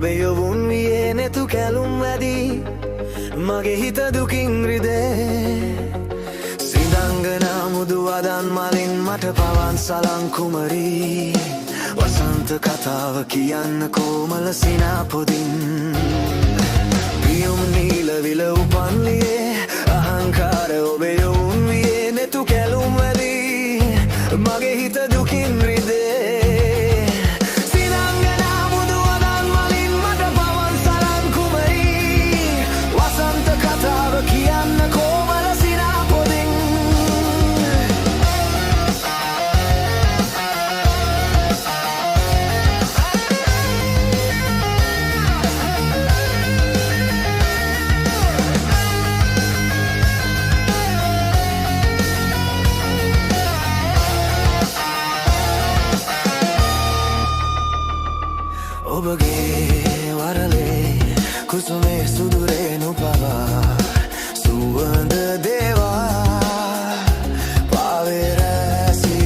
ඔබේ යොවුන් වියේ නෙතු කැලුම් වැඩි මගේ හිත දුකින් රිදේ සිඳංගනා මුදු වදන් මලින් මට පවන් සලං කුමරී වසන්ත කතාව කියන්න කොමල සිනාපොදින් පියුම් නීල විල උපන්ලියේ අහංකාර ඔබේ යොවුන් වියේ නෙතු කැලුම් වැඩි මගේ හිත දුකින් රිදේ සිඳංගනා මුදු වදන් මලින් මට පවන් සලං කුමරී වසන්ත කතාව කියන්න කොමල සිනාපොදින් ඔබගේ වරලේ කුසුමේ සුදුරේ නුපවා සුවඳ දේවා පාවෙරැසිහිනේ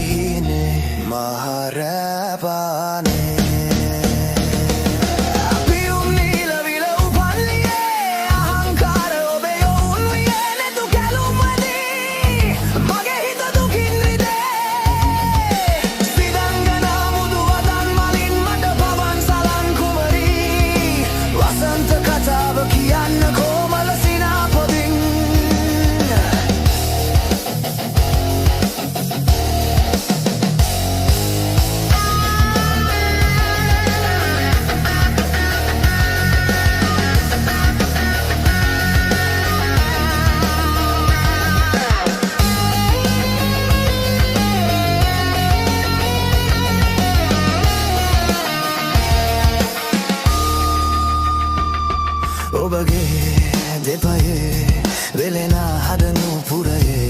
මහරැපානේ පියුම් නීල විල උපන්ලියේ අහංකාර ඔබේ යොවුන් වියේ නෙතු කැලුම් වැඩි මගේ හිත දුකින් රිදේ සිඳංගනා මුදු වදන් මලින් මට පවන් සලං කුමරී වසන්ත කතාව කියන්න කොමල සිනාපොදින් ඔබගේ දෙපයේ වෙලෙනා හදනු පුරයේ